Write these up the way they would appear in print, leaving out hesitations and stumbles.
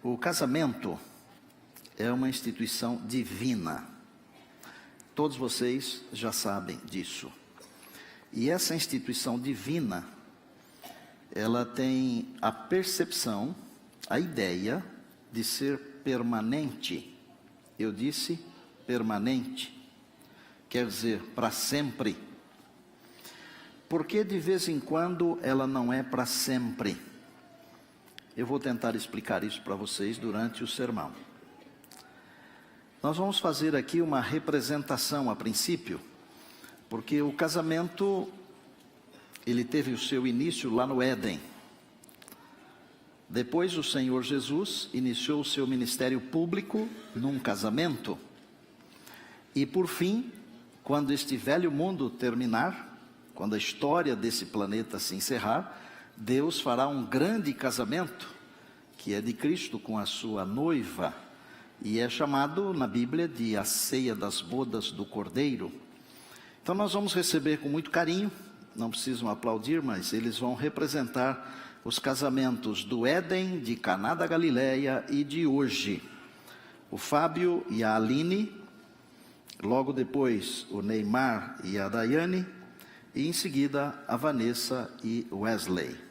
O casamento é uma instituição divina. Todos vocês já sabem disso. E essa instituição divina, ela tem a percepção, a ideia de ser permanente. Eu disse permanente, quer dizer para sempre. Porque de vez em quando ela não é para sempre? Eu vou tentar explicar isso para vocês durante o sermão. Nós vamos fazer aqui uma representação a princípio, porque o casamento, ele teve o seu início lá no Éden. Depois o Senhor Jesus iniciou o seu ministério público num casamento. E por fim, quando este velho mundo terminar, quando a história desse planeta se encerrar, Deus fará um grande casamento, que é de Cristo com a sua noiva, e é chamado na Bíblia de a ceia das bodas do Cordeiro. Então nós vamos receber com muito carinho, não precisam aplaudir, mas eles vão representar os casamentos do Éden, de Caná da Galileia e de hoje. O Fábio e a Aline, logo depois o Neymar e a Daiane, e em seguida a Vanessa e Wesley.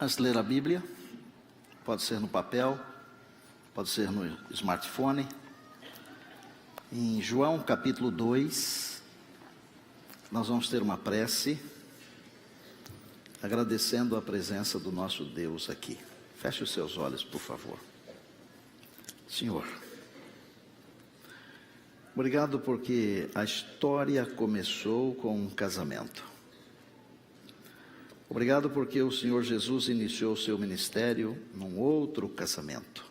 Antes de ler a Bíblia, pode ser no papel, pode ser no smartphone. Em João capítulo 2, nós vamos ter uma prece, agradecendo a presença do nosso Deus aqui. Feche os seus olhos, por favor. Senhor, obrigado porque a história começou com um casamento. Obrigado porque o Senhor Jesus iniciou o seu ministério num outro casamento.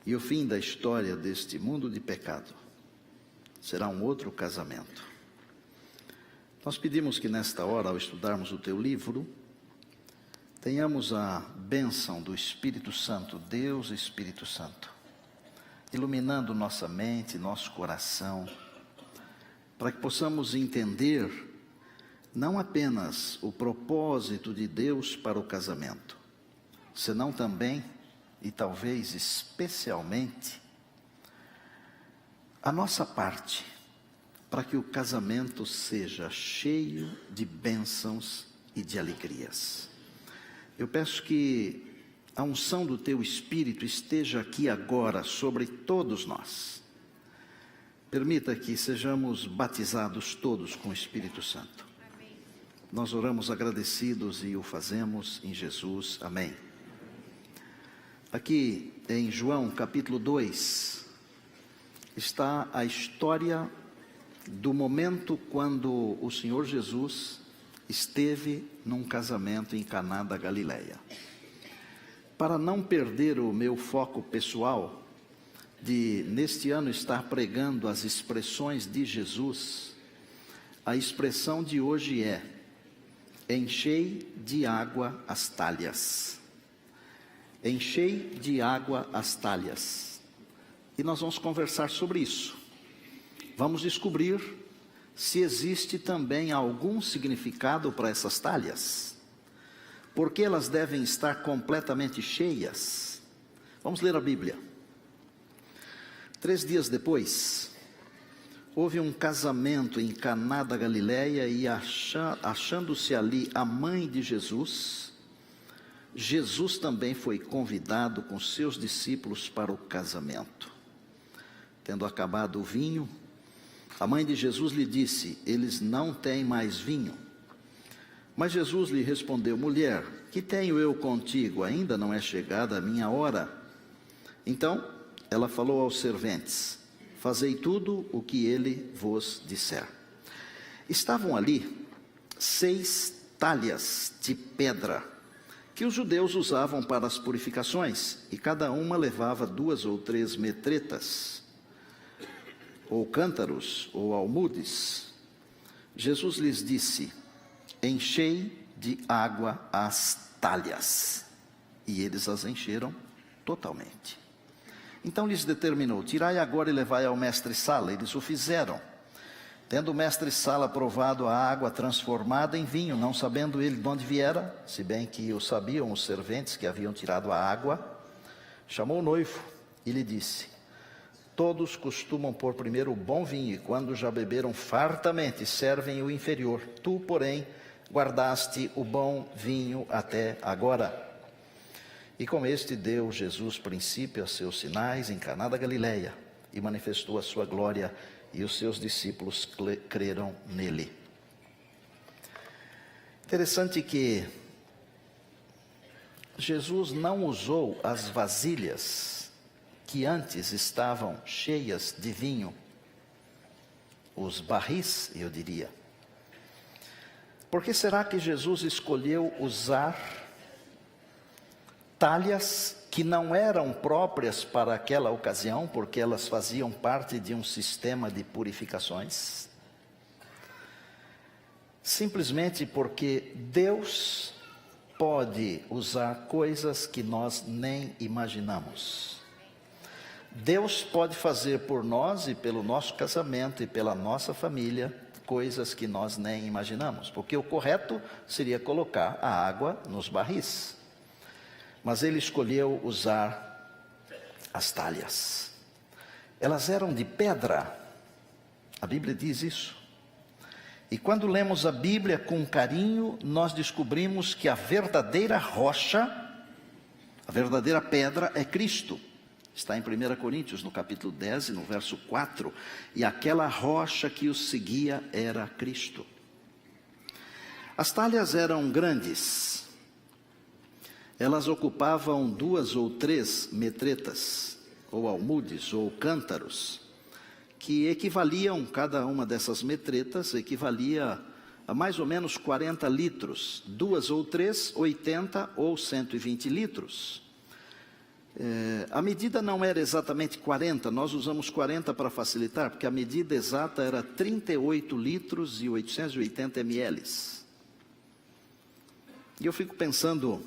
E o fim da história deste mundo de pecado será um outro casamento. Nós pedimos que nesta hora, ao estudarmos o teu livro, tenhamos a bênção do Espírito Santo, Deus Espírito Santo, iluminando nossa mente, nosso coração, para que possamos entender não apenas o propósito de Deus para o casamento, senão também, e talvez especialmente, a nossa parte, para que o casamento seja cheio de bênçãos e de alegrias. Eu peço que a unção do Teu Espírito esteja aqui agora sobre todos nós. Permita que sejamos batizados todos com o Espírito Santo. Nós oramos agradecidos e o fazemos em Jesus. Amém. Aqui em João capítulo 2, está a história do momento quando o Senhor Jesus esteve num casamento em Caná da Galileia. Para não perder o meu foco pessoal, de neste ano estar pregando as expressões de Jesus, a expressão de hoje é: enchei de água as talhas. Enchei de água as talhas. E nós vamos conversar sobre isso. Vamos descobrir se existe também algum significado para essas talhas. Por que elas devem estar completamente cheias? Vamos ler a Bíblia. 3 dias depois, houve um casamento em Caná da Galileia e achando-se ali a mãe de Jesus, Jesus também foi convidado com seus discípulos para o casamento. Tendo acabado o vinho, a mãe de Jesus lhe disse: eles não têm mais vinho. Mas Jesus lhe respondeu: mulher, que tenho eu contigo? Ainda não é chegada a minha hora. Então ela falou aos serventes: fazei tudo o que ele vos disser. Estavam ali 6 talhas de pedra, que os judeus usavam para as purificações, e cada uma levava 2 ou 3 metretas, ou cântaros, ou almudes. Jesus lhes disse: enchei de água as talhas. E eles as encheram totalmente. Então lhes determinou: tirai agora e levai ao mestre-sala. Eles o fizeram. Tendo o mestre-sala provado a água transformada em vinho, não sabendo ele de onde viera, se bem que o sabiam os serventes que haviam tirado a água, chamou o noivo e lhe disse: todos costumam pôr primeiro o bom vinho, e quando já beberam fartamente, servem o inferior. Tu, porém, guardaste o bom vinho até agora. E com este deu Jesus princípio a seus sinais em Caná da Galileia, e manifestou a sua glória, e os seus discípulos creram nele. Interessante que Jesus não usou as vasilhas que antes estavam cheias de vinho, os barris, eu diria. Por que será que Jesus escolheu usar talhas que não eram próprias para aquela ocasião, porque elas faziam parte de um sistema de purificações? Simplesmente porque Deus pode usar coisas que nós nem imaginamos. Deus pode fazer por nós e pelo nosso casamento e pela nossa família coisas que nós nem imaginamos, porque o correto seria colocar a água nos barris. Mas ele escolheu usar as talhas. Elas eram de pedra. A Bíblia diz isso. E quando lemos a Bíblia com carinho, nós descobrimos que a verdadeira rocha, a verdadeira pedra é Cristo. Está em 1 Coríntios, no capítulo 10, no verso 4. E aquela rocha que os seguia era Cristo. As talhas eram grandes. Elas ocupavam 2 ou 3 metretas, ou almudes, ou cântaros, que equivaliam, cada uma dessas metretas, equivalia a mais ou menos 40 litros. 2 ou 3, 80 ou 120 litros. A medida não era exatamente 40, nós usamos 40 para facilitar, porque a medida exata era 38 litros e 880 ml. E eu fico pensando,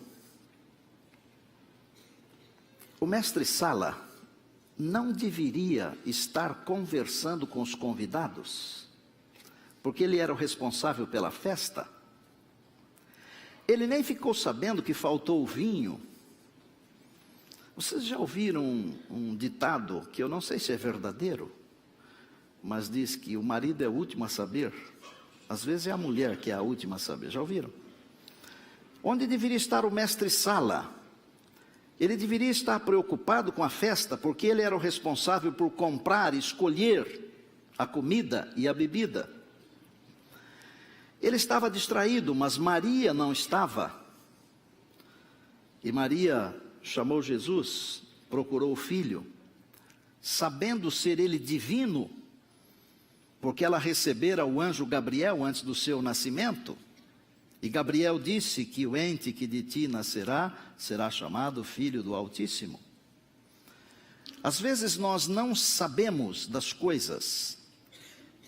o mestre-sala não deveria estar conversando com os convidados, porque ele era o responsável pela festa. Ele nem ficou sabendo que faltou o vinho. Vocês já ouviram um ditado, que eu não sei se é verdadeiro, mas diz que o marido é o último a saber. Às vezes é a mulher que é a última a saber. Já ouviram? Onde deveria estar o mestre-sala? Ele deveria estar preocupado com a festa, porque ele era o responsável por comprar e escolher a comida e a bebida. Ele estava distraído, mas Maria não estava. E Maria chamou Jesus, procurou o filho, sabendo ser ele divino, porque ela recebera o anjo Gabriel antes do seu nascimento. E Gabriel disse que o ente que de ti nascerá, será chamado Filho do Altíssimo. Às vezes nós não sabemos das coisas,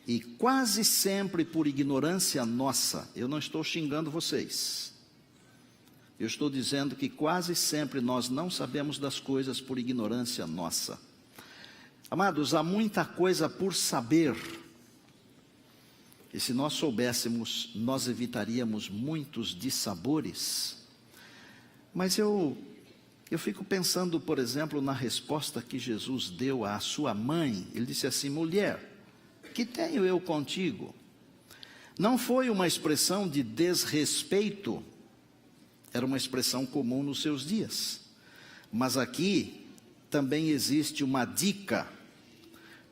E quase sempre por ignorância nossa, eu não estou xingando vocês. Eu estou dizendo que quase sempre nós não sabemos das coisas por ignorância nossa. Amados, há muita coisa por saber. E se nós soubéssemos, nós evitaríamos muitos dissabores. Mas eu fico pensando, por exemplo, na resposta que Jesus deu à sua mãe. Ele disse assim: mulher, que tenho eu contigo? Não foi uma expressão de desrespeito, era uma expressão comum nos seus dias. Mas aqui também existe uma dica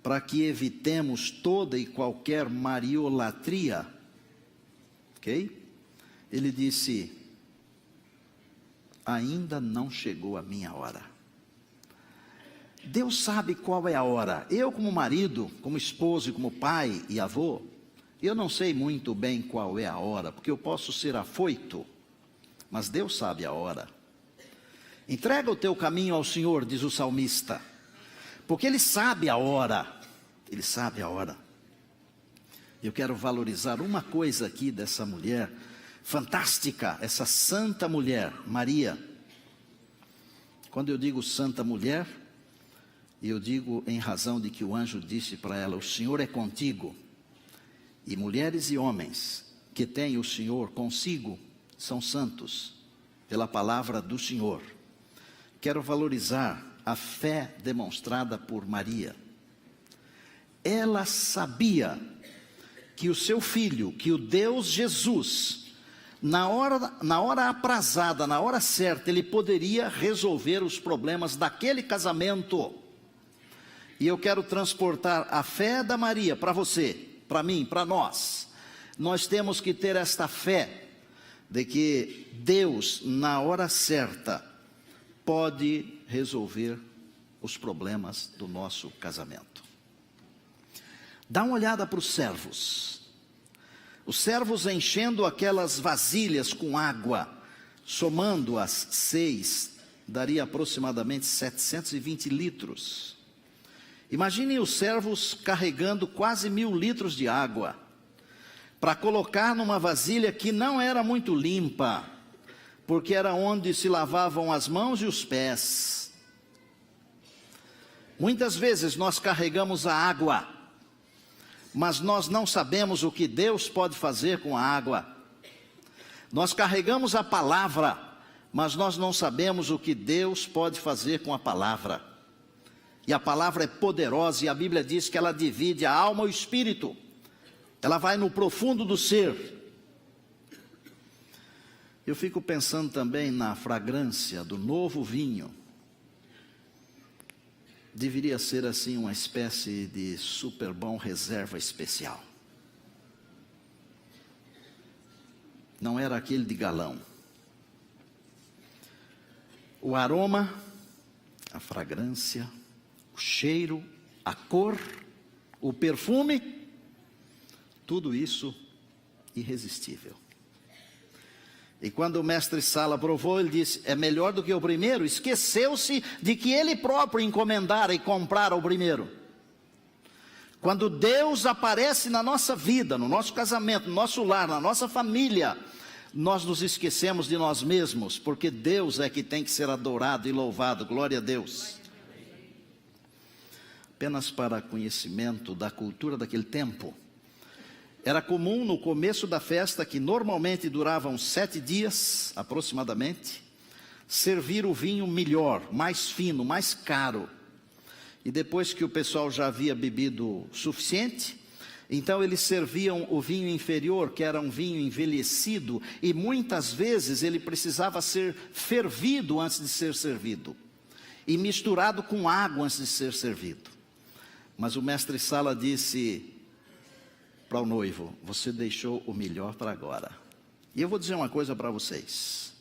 para que evitemos toda e qualquer mariolatria. Ok? Ele disse: ainda não chegou a minha hora. Deus sabe qual é a hora. Eu, como marido, como esposo, como pai e avô, eu não sei muito bem qual é a hora, porque eu posso ser afoito, mas Deus sabe a hora. Entrega o teu caminho ao Senhor, diz o salmista, porque Ele sabe a hora. Ele sabe a hora. Eu quero valorizar uma coisa aqui dessa mulher fantástica, essa santa mulher, Maria. Quando eu digo santa mulher, eu digo em razão de que o anjo disse para ela: o Senhor é contigo. E mulheres e homens que têm o Senhor consigo são santos, pela palavra do Senhor. Quero valorizar a fé demonstrada por Maria. Ela sabia que o seu filho, que o Deus Jesus, na hora aprazada, na hora certa, ele poderia resolver os problemas daquele casamento. E eu quero transportar a fé da Maria para você, para mim, para nós. Nós temos que ter esta fé de que Deus, na hora certa, pode resolver os problemas do nosso casamento. Dá uma olhada para os servos. Os servos enchendo aquelas vasilhas com água, somando as 6, daria aproximadamente 720 litros. Imaginem os servos carregando quase 1000 litros de água, para colocar numa vasilha que não era muito limpa, porque era onde se lavavam as mãos e os pés. Muitas vezes nós carregamos a água, mas nós não sabemos o que Deus pode fazer com a água. Nós carregamos a palavra, mas nós não sabemos o que Deus pode fazer com a palavra. E a palavra é poderosa, e a Bíblia diz que ela divide a alma e o espírito. Ela vai no profundo do ser. Eu fico pensando também na fragrância do novo vinho. Deveria ser assim uma espécie de super bom reserva especial. Não era aquele de galão. O aroma, a fragrância, o cheiro, a cor, o perfume, tudo isso irresistível. E quando o mestre Sala provou, ele disse: é melhor do que o primeiro. Esqueceu-se de que ele próprio encomendara e comprara o primeiro. Quando Deus aparece na nossa vida, no nosso casamento, no nosso lar, na nossa família, nós nos esquecemos de nós mesmos, porque Deus é que tem que ser adorado e louvado. Glória a Deus. Apenas para conhecimento da cultura daquele tempo, era comum no começo da festa, que normalmente duravam 7 dias aproximadamente, servir o vinho melhor, mais fino, mais caro. E depois que o pessoal já havia bebido o suficiente, então eles serviam o vinho inferior, que era um vinho envelhecido, e muitas vezes ele precisava ser fervido antes de ser servido, e misturado com água antes de ser servido. Mas o mestre Sala disse para o noivo: você deixou o melhor para agora. E eu vou dizer uma coisa para vocês: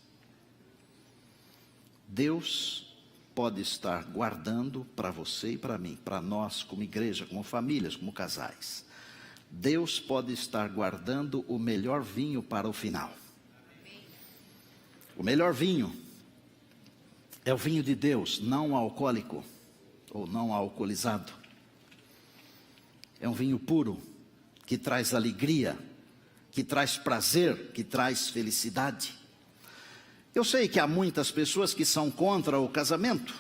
Deus pode estar guardando para você e para mim, para nós como igreja, como famílias, como casais. Deus pode estar guardando o melhor vinho para o final. O melhor vinho é o vinho de Deus, não alcoólico ou não alcoolizado. É um vinho puro, que traz alegria, que traz prazer, que traz felicidade. Eu sei que há muitas pessoas que são contra o casamento,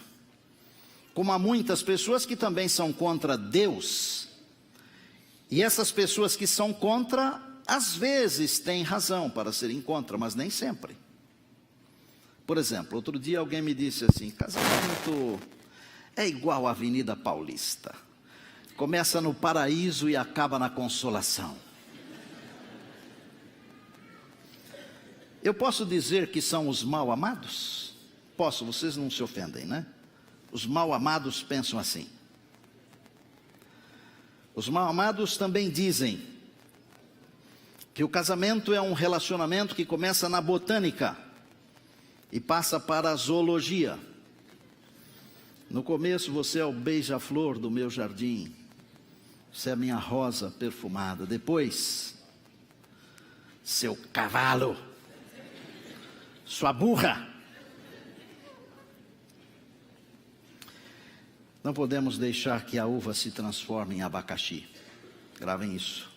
como há muitas pessoas que também são contra Deus. E essas pessoas que são contra, às vezes têm razão para serem contra, mas nem sempre. Por exemplo, outro dia alguém me disse assim: casamento é igual à Avenida Paulista. Começa no Paraíso e acaba na Consolação. Eu posso dizer que são os mal amados? Posso, vocês não se ofendem, né? Os mal amados pensam assim. Os mal amados também dizem que o casamento é um relacionamento que começa na botânica e passa para a zoologia. No começo você é o beija-flor do meu jardim, você é a minha rosa perfumada. Depois, seu cavalo, sua burra. Não podemos deixar que a uva se transforme em abacaxi. Gravem isso.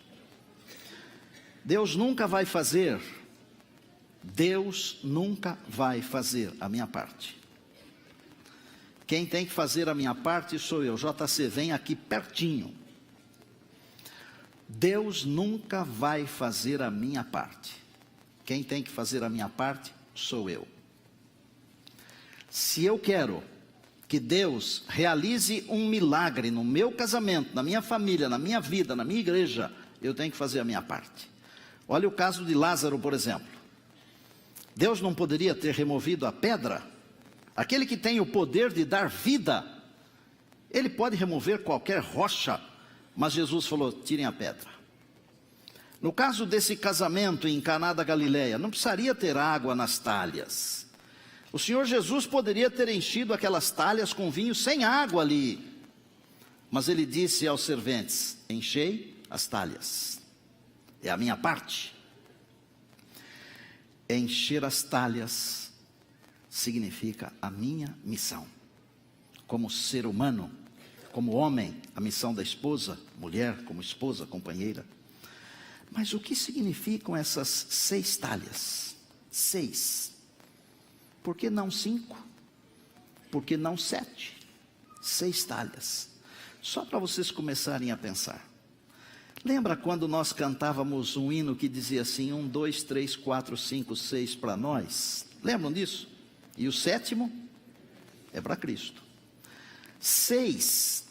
Deus nunca vai fazer a minha parte. Quem tem que fazer a minha parte sou eu. JC, vem aqui pertinho. Deus nunca vai fazer a minha parte. Quem tem que fazer a minha parte sou eu. Se eu quero que Deus realize um milagre no meu casamento, na minha família, na minha vida, na minha igreja, eu tenho que fazer a minha parte. Olha o caso de Lázaro, por exemplo. Deus não poderia ter removido a pedra? Aquele que tem o poder de dar vida, ele pode remover qualquer rocha, mas Jesus falou: tirem a pedra. No caso desse casamento em Caná da Galileia, não precisaria ter água nas talhas. O Senhor Jesus poderia ter enchido aquelas talhas com vinho sem água ali. Mas ele disse aos serventes: enchei as talhas. É a minha parte. Encher as talhas significa a minha missão. Como ser humano, como homem, a missão da esposa, mulher como esposa, companheira. Mas o que significam essas 6 talhas? 6. Por que não 5? Por que não 7? 6 talhas. Só para vocês começarem a pensar. Lembra quando nós cantávamos um hino que dizia assim: 1, 2, 3, 4, 5, 6 para nós? Lembram disso? E o 7º é para Cristo. 6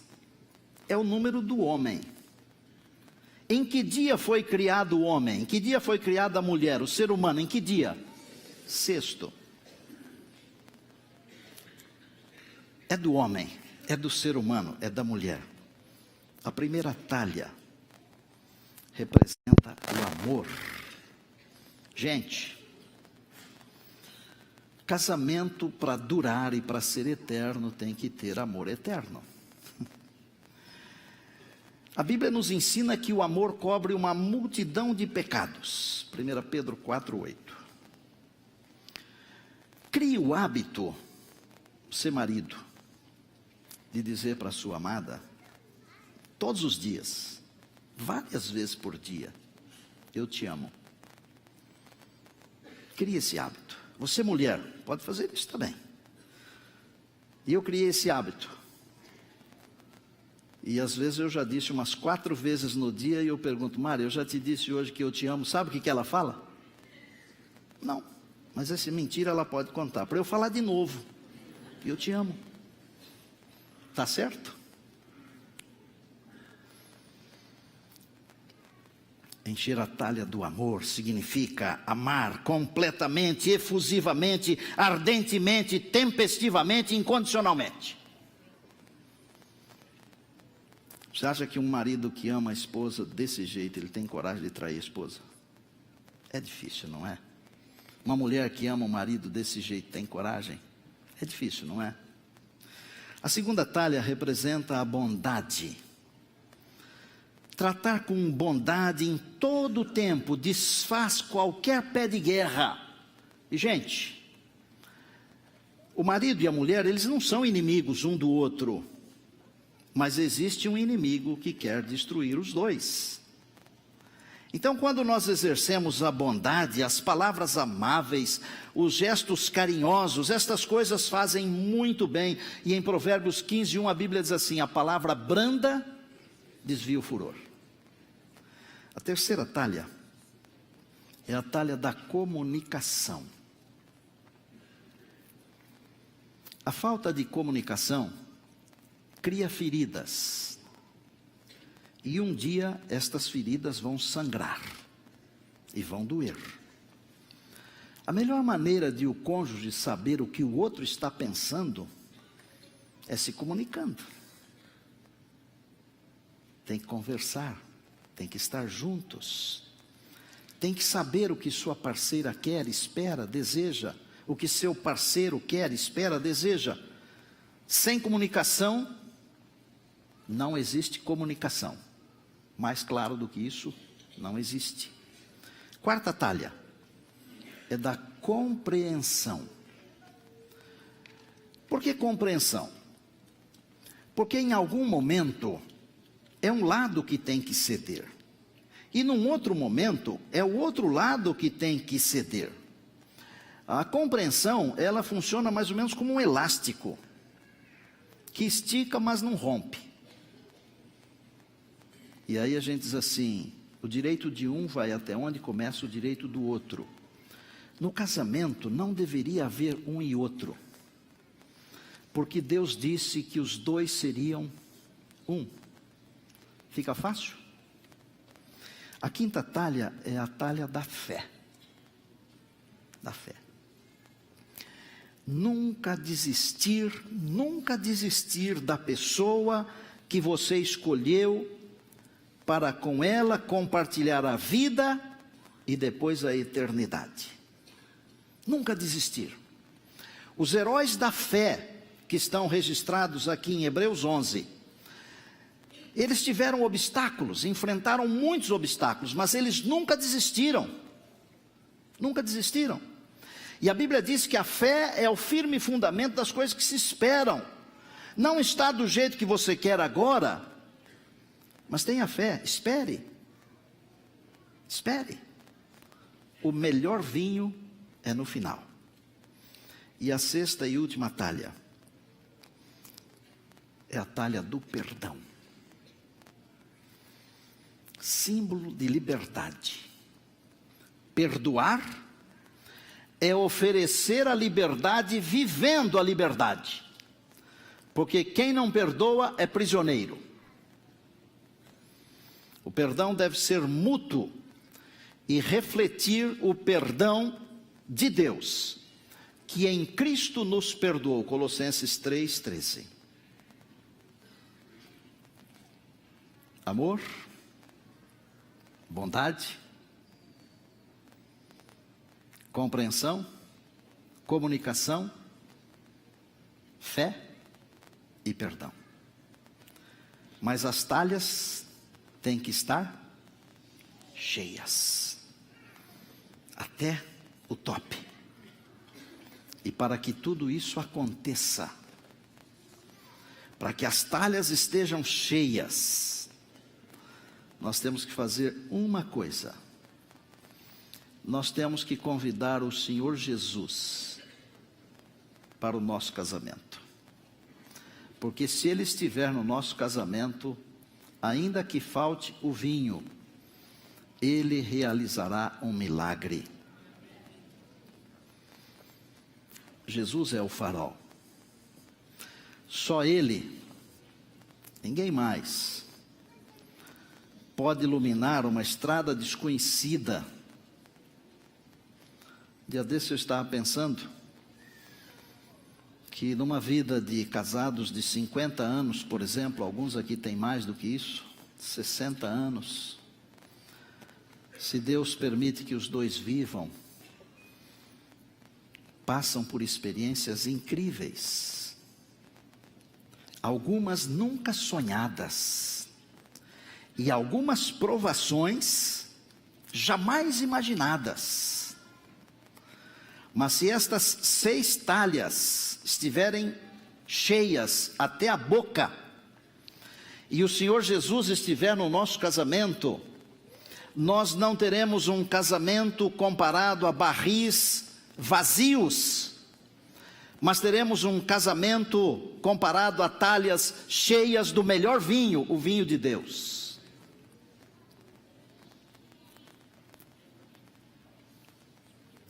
é o número do homem. Em que dia foi criado o homem? Em que dia foi criada a mulher, o ser humano? Em que dia? 6º. É do homem, é do ser humano, é da mulher. A primeira talha representa o amor. Gente, casamento para durar e para ser eterno tem que ter amor eterno. A Bíblia nos ensina que o amor cobre uma multidão de pecados. 1 Pedro 4:8. Crie o hábito, ser marido, de dizer para a sua amada, todos os dias, várias vezes por dia: eu te amo. Crie esse hábito. Você, mulher, pode fazer isso também. E eu criei esse hábito. E às vezes eu já disse umas 4 vezes no dia e eu pergunto: Mária, eu já te disse hoje que eu te amo. Sabe o que ela fala? Não, mas essa mentira ela pode contar, para eu falar de novo, que eu te amo. Tá certo? Encher a talha do amor significa amar completamente, efusivamente, ardentemente, tempestivamente, incondicionalmente. Você acha que um marido que ama a esposa desse jeito, ele tem coragem de trair a esposa? É difícil, não é? Uma mulher que ama o marido desse jeito, tem coragem? É difícil, não é? A segunda talha representa a bondade. Tratar com bondade em todo o tempo desfaz qualquer pé de guerra. E, gente, o marido e a mulher, eles não são inimigos um do outro. Mas existe um inimigo que quer destruir os dois. Então, quando nós exercemos a bondade, as palavras amáveis, os gestos carinhosos, estas coisas fazem muito bem. E em Provérbios 15:1 a Bíblia diz assim: a palavra branda desvia o furor. A terceira talha é a talha da comunicação. A falta de comunicação cria feridas. E um dia estas feridas vão sangrar e vão doer. A melhor maneira de o cônjuge saber o que o outro está pensando é se comunicando. Tem que conversar, tem que estar juntos. Tem que saber o que sua parceira quer, espera, deseja. O que seu parceiro quer, espera, deseja. Sem comunicação, não existe comunicação. Mais claro do que isso, não existe. Quarta talha é da compreensão. Por que compreensão? Porque em algum momento é um lado que tem que ceder. E num outro momento é o outro lado que tem que ceder. A compreensão, ela funciona mais ou menos como um elástico, que estica, mas não rompe. E aí a gente diz assim, o direito de um vai até onde começa o direito do outro. No casamento não deveria haver um e outro, porque Deus disse que os dois seriam um. Fica fácil? A quinta talha é a talha da fé. Da fé. Nunca desistir da pessoa que você escolheu para com ela compartilhar a vida e depois a eternidade. Nunca desistir. Os heróis da fé que estão registrados aqui em Hebreus 11, eles tiveram obstáculos, enfrentaram muitos obstáculos, mas eles nunca desistiram. Nunca desistiram. E a Bíblia diz que a fé é o firme fundamento das coisas que se esperam. Não está do jeito que você quer agora, mas tenha fé, espere. Espere. O melhor vinho é no final. E a sexta e última talha é a talha do perdão. Símbolo de liberdade. Perdoar é oferecer a liberdade vivendo a liberdade. Porque quem não perdoa é prisioneiro. O perdão deve ser mútuo e refletir o perdão de Deus, que em Cristo nos perdoou. Colossenses 3:13. Amor, bondade, compreensão, comunicação, fé e perdão. Mas as talhas têm que estar cheias, até o top. E para que tudo isso aconteça, para que as talhas estejam cheias, nós temos que fazer uma coisa. Nós temos que convidar o Senhor Jesus para o nosso casamento. Porque se Ele estiver no nosso casamento, ainda que falte o vinho, Ele realizará um milagre. Jesus é o farol. Só Ele, ninguém mais, pode iluminar uma estrada desconhecida. Dia desse eu estava pensando que numa vida de casados de 50 anos, por exemplo, alguns aqui têm mais do que isso, 60 anos, se Deus permite que os dois vivam, passam por experiências incríveis, algumas nunca sonhadas, e algumas provações jamais imaginadas. Mas se estas 6 talhas estiverem cheias até a boca, e o Senhor Jesus estiver no nosso casamento, nós não teremos um casamento comparado a barris vazios, mas teremos um casamento comparado a talhas cheias do melhor vinho, o vinho de Deus.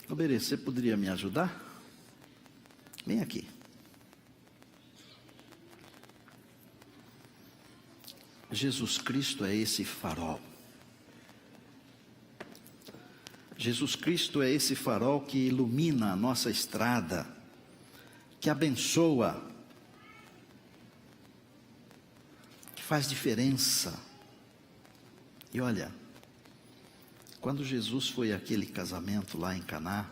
Oberê, você poderia me ajudar? Vem aqui. Jesus Cristo é esse farol. Jesus Cristo é esse farol que ilumina a nossa estrada, que abençoa, que faz diferença. E olha, quando Jesus foi àquele casamento lá em Caná,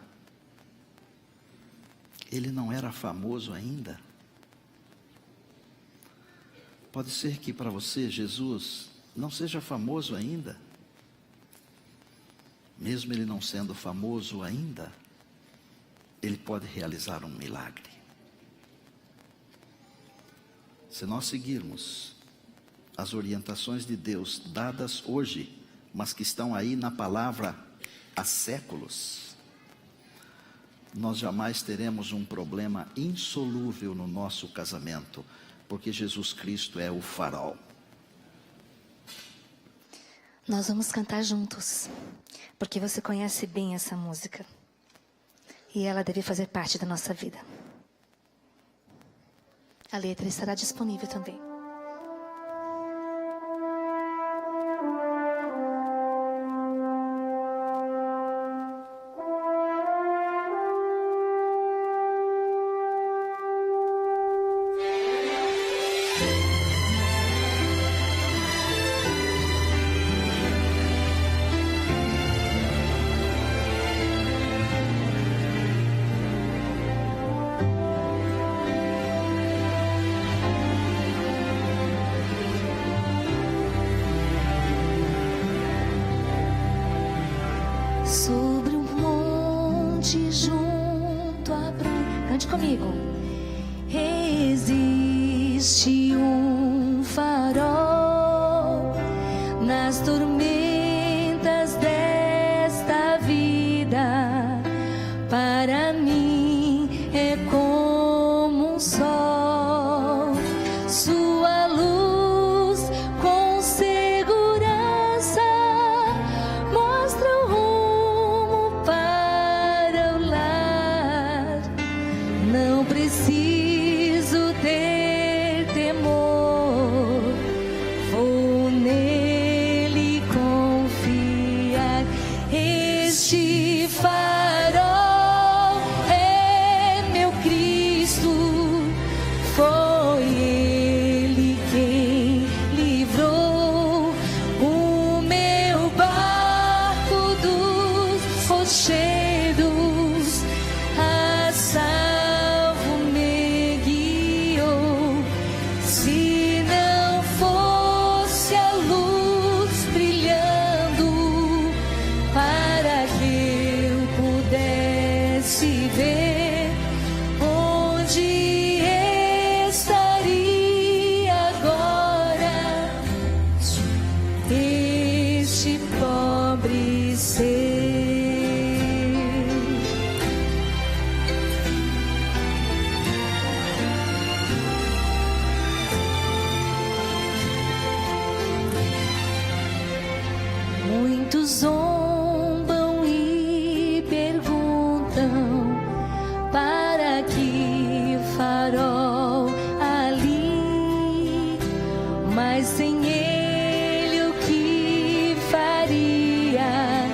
ele não era famoso ainda. Pode ser que para você Jesus não seja famoso ainda. Mesmo ele não sendo famoso ainda, ele pode realizar um milagre. Se nós seguirmos as orientações de Deus dadas hoje, mas que estão aí na palavra há séculos, nós jamais teremos um problema insolúvel no nosso casamento, porque Jesus Cristo é o farol. Nós vamos cantar juntos, porque você conhece bem essa música. E ela deve fazer parte da nossa vida. A letra estará disponível também. Sobre um monte junto a branca. Cante comigo. Existe um farol nas tormentas desta vida. Para mim é como um sol. Sua luz com segurança mostra o rumo para o lar. Não preciso ter temor, vou nele confiar. Este farol é meu Cristo, foi Ele quem livrou o meu barco dos rochedos, a salvo me guiou. Se não fosse a luz brilhando para que eu pudesse ver, onde estaria agora este pobre ser? Muitos zombam e perguntam: para que farol ali? Mas sem ele o que faria?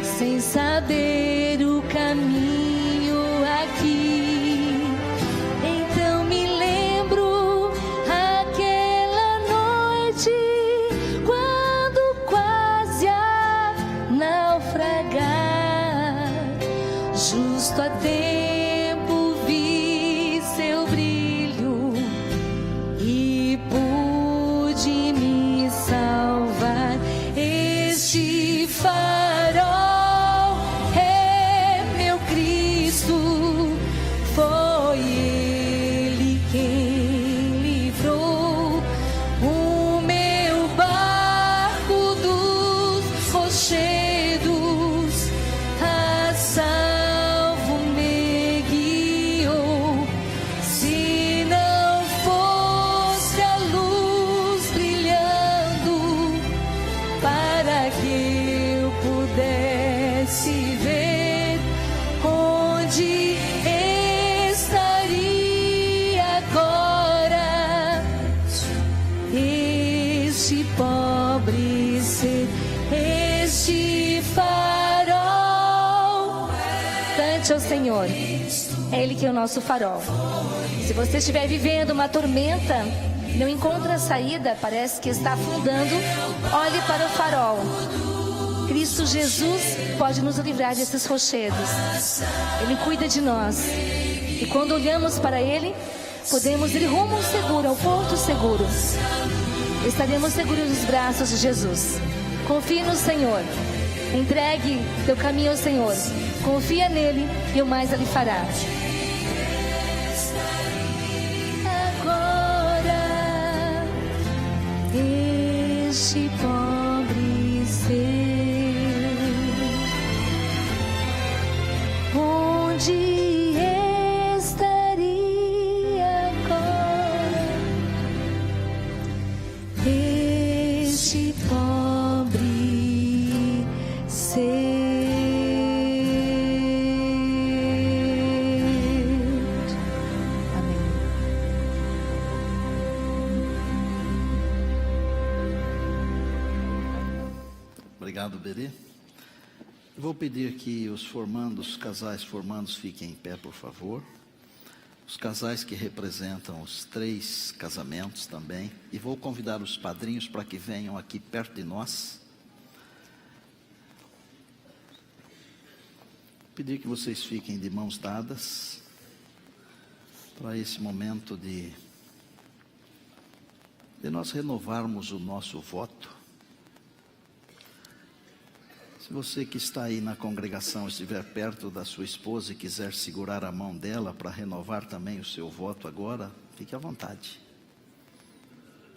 Sem saber o caminho aqui. Então me lembro aquela noite, quando quase a naufragar, justo a tempo vi seu brilho e pude me salvar. Este farol é pobre ser este farol. Cante ao Senhor, é Ele que é o nosso farol. Se você estiver vivendo uma tormenta, não encontra saída, parece que está afundando, olhe para o farol. Cristo Jesus pode nos livrar desses rochedos. Ele cuida de nós. E quando olhamos para Ele, podemos ir rumo seguro, ao porto seguro. Estaremos seguros nos braços de Jesus. Confie no Senhor. Entregue teu caminho ao Senhor. Confia nele e o mais Ele fará. Agora, este pobre ser, onde estaria agora? Este pobre ser. Obrigado, Berê. Vou pedir que os formandos, casais formandos, fiquem em pé, por favor. Os casais que representam os 3 casamentos também. E vou convidar os padrinhos para que venham aqui perto de nós. Pedir que vocês fiquem de mãos dadas para esse momento de nós renovarmos o nosso voto. Se você que está aí na congregação estiver perto da sua esposa e quiser segurar a mão dela para renovar também o seu voto agora, fique à vontade.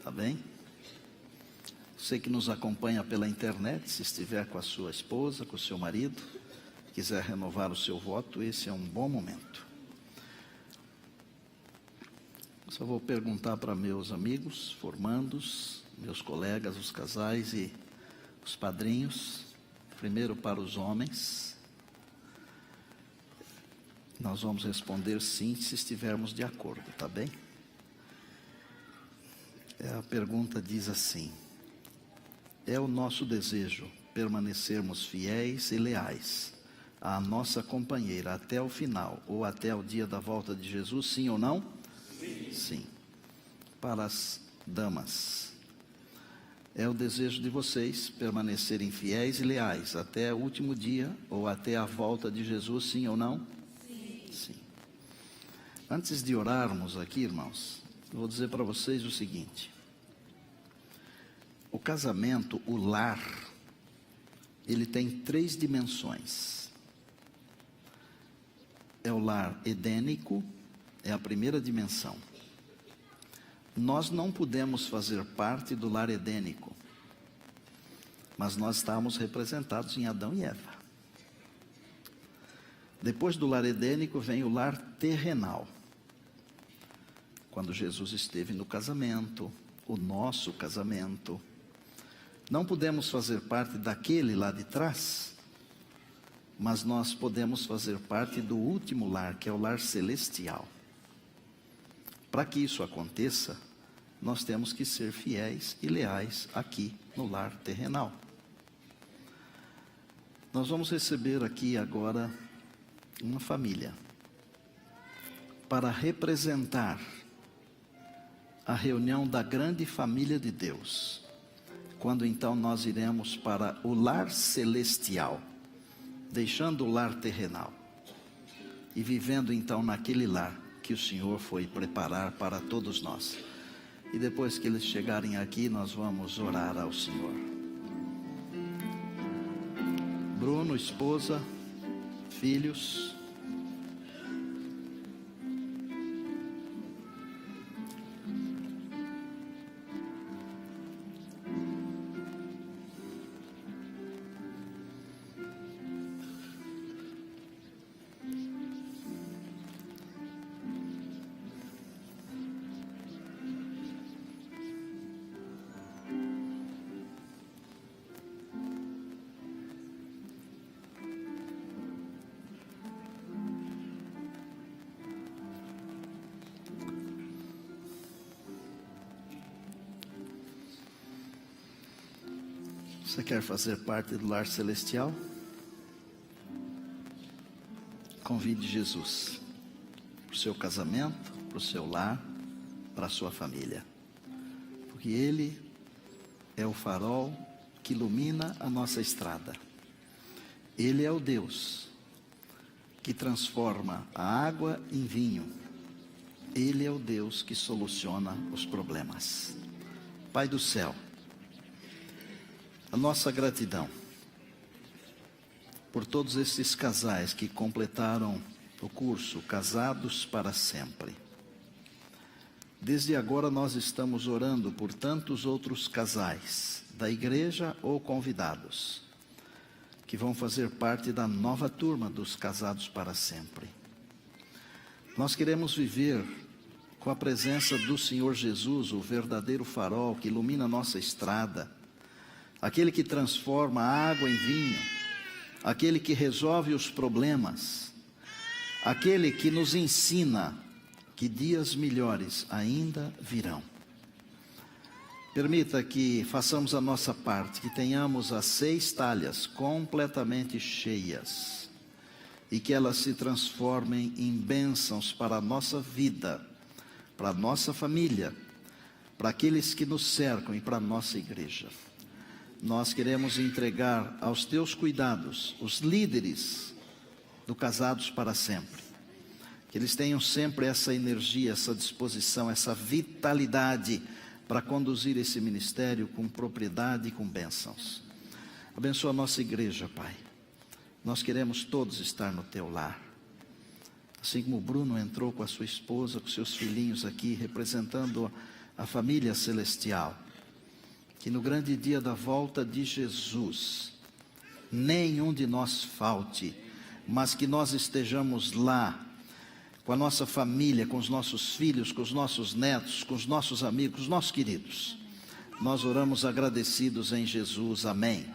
Tá bem? Você que nos acompanha pela internet, se estiver com a sua esposa, com o seu marido, quiser renovar o seu voto, esse é um bom momento. Só vou perguntar para meus amigos, formandos, meus colegas, os casais e os padrinhos. Primeiro para os homens. Nós vamos responder sim, se estivermos de acordo, tá bem? A pergunta diz assim: é o nosso desejo permanecermos fiéis e leais à nossa companheira até o final, ou até o dia da volta de Jesus, sim ou não? Sim. Sim. Para as damas, é o desejo de vocês permanecerem fiéis e leais até o último dia ou até a volta de Jesus, sim ou não? Sim. Sim. Antes de orarmos aqui, irmãos, eu vou dizer para vocês o seguinte: o casamento, o lar, ele tem 3 dimensões. É o lar edênico, é a primeira dimensão. Nós não pudemos fazer parte do lar edênico, mas nós estávamos representados em Adão e Eva. Depois do lar edênico vem o lar terrenal. Quando Jesus esteve no casamento, o nosso casamento, não pudemos fazer parte daquele lá de trás, mas nós podemos fazer parte do último lar, que é o lar celestial. Para que isso aconteça, nós temos que ser fiéis e leais aqui no lar terrenal. Nós vamos receber aqui agora uma família para representar a reunião da grande família de Deus, quando então nós iremos para o lar celestial, deixando o lar terrenal e vivendo então naquele lar que o Senhor foi preparar para todos nós. E depois que eles chegarem aqui, nós vamos orar ao Senhor. Bruno, esposa, filhos. Você quer fazer parte do lar celestial? Convide Jesus para o seu casamento, para o seu lar, para a sua família. Porque Ele é o farol que ilumina a nossa estrada. Ele é o Deus que transforma a água em vinho. Ele é o Deus que soluciona os problemas. Pai do céu, a nossa gratidão por todos esses casais que completaram o curso Casados para Sempre. Desde agora nós estamos orando por tantos outros casais da igreja ou convidados que vão fazer parte da nova turma dos Casados para Sempre. Nós queremos viver com a presença do Senhor Jesus, o verdadeiro farol que ilumina a nossa estrada, aquele que transforma a água em vinho, aquele que resolve os problemas, aquele que nos ensina que dias melhores ainda virão. Permita que façamos a nossa parte, que tenhamos as 6 talhas completamente cheias e que elas se transformem em bênçãos para a nossa vida, para a nossa família, para aqueles que nos cercam e para a nossa igreja. Nós queremos entregar aos teus cuidados os líderes do Casados para Sempre. Que eles tenham sempre essa energia, essa disposição, essa vitalidade para conduzir esse ministério com propriedade e com bênçãos. Abençoa a nossa igreja, Pai. Nós queremos todos estar no teu lar. Assim como o Bruno entrou com a sua esposa, com seus filhinhos aqui, representando a família celestial. Que no grande dia da volta de Jesus, nenhum de nós falte, mas que nós estejamos lá, com a nossa família, com os nossos filhos, com os nossos netos, com os nossos amigos, nossos queridos. Nós oramos agradecidos em Jesus, amém.